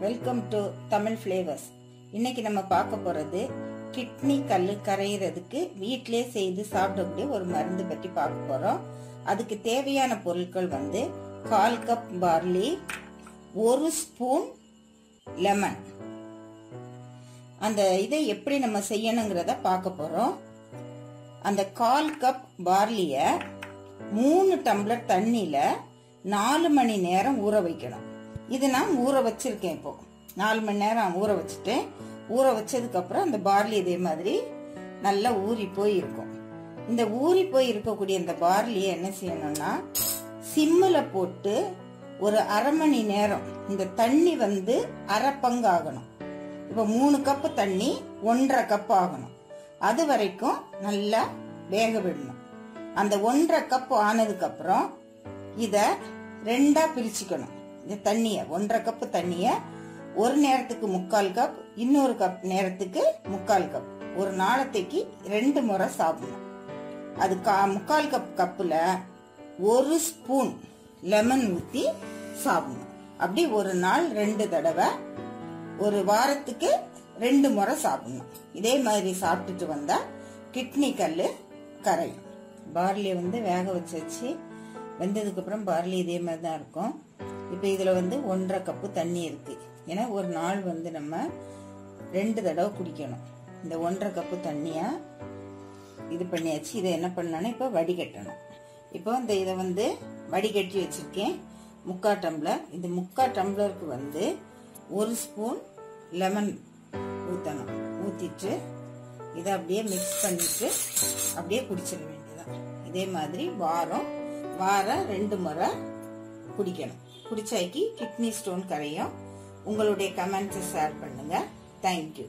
Welcome to Tamil flavours. இன்னைக்கு நம்ம பார்க்க போறது கிட்னி கல்லு கரையிறதுக்கு வீட்டிலே செய்து சாப்பிடக்கூடிய ஒரு மருந்து பற்றி பார்க்க போறோம். அதுக்கு தேவையான பொருட்கள் 1/4 கப் பார்லி, 1 ஸ்பூன் லெமன். அந்த இதை எப்படி நம்ம செய்யணுங்கிறத பார்க்க போறோம். அந்த 1/4 கப் பார்லிய 3 டம்ளர் தண்ணியில 4 மணி நேரம் ஊற வைக்கணும். இது நான் ஊற வச்சிருக்கேன். இப்போ 4 மணி நேரம் ஊற வச்சுட்டேன். ஊற வச்சதுக்கு அப்புறம் அந்த பார்லி இதே மாதிரி நல்லா ஊறி போய் இருக்கும். இந்த ஊறி போய் இருக்கக்கூடிய இந்த பார்லியை என்ன செய்யணும்னா சிம்மில் போட்டு ஒரு அரை மணி நேரம் இந்த தண்ணி அரை பங்கு ஆகணும். இப்போ 3 கப்பு தண்ணி 1.5 கப் ஆகணும். அது வரைக்கும் நல்லா வேக விடணும். அந்த 1.5 கப் ஆனதுக்கு அப்புறம் இத 2ஆ பிரிச்சுக்கணும். இந்த தண்ணிய 1.5 கப் தண்ணிய ஒரு நேரத்துக்கு 3/4 கப், இன்னொரு கப் நேரத்துக்கு 3/4 கப். ஒரு நாளத்தைக்கு 2 முறை சாப்பிடணும். அது 3/4 கப் கப்புல 1 ஸ்பூன் லெமன் ஊத்தி சாப்பிடணும். அப்படி ஒரு நாள் 2 தடவை, ஒரு வாரத்துக்கு 2 முறை சாப்பிடணும். இதே மாதிரி சாப்பிட்டுட்டு வந்தா கிட்னி கல்லு கரையும். பார்லியை வேக வச்சு வெந்ததுக்கு அப்புறம் பார்லி இதே மாதிரி தான் இருக்கும். இப்போ இதுல 1.5 கப்பு தண்ணி இருக்கு. ஏன்னா ஒரு நாள் நம்ம 2 தடவை குடிக்கணும். இந்த 1.5 கப்பு தண்ணிய இது பண்ணியாச்சு. இதை என்ன பண்ணணும், இப்போ வடிகட்டணும். இப்போ இந்த இதை வடிகட்டி வச்சிருக்கேன் 3/4 டம்ளர். இந்த 3/4 டம்ளருக்கு 1 ஸ்பூன் லெமன் ஊற்றணும். ஊற்றிட்டு இதை அப்படியே மிக்ஸ் பண்ணிட்டு அப்படியே குடிச்சிட வேண்டியதான். இதே மாதிரி வாரம் 2 முறை குடிக்கணும். குடிச்சாக்கி கிட்னி ஸ்டோன் கரையும். உங்களுடைய கமெண்ட்ஸை ஷேர் பண்ணுங்க. தேங்க்யூ.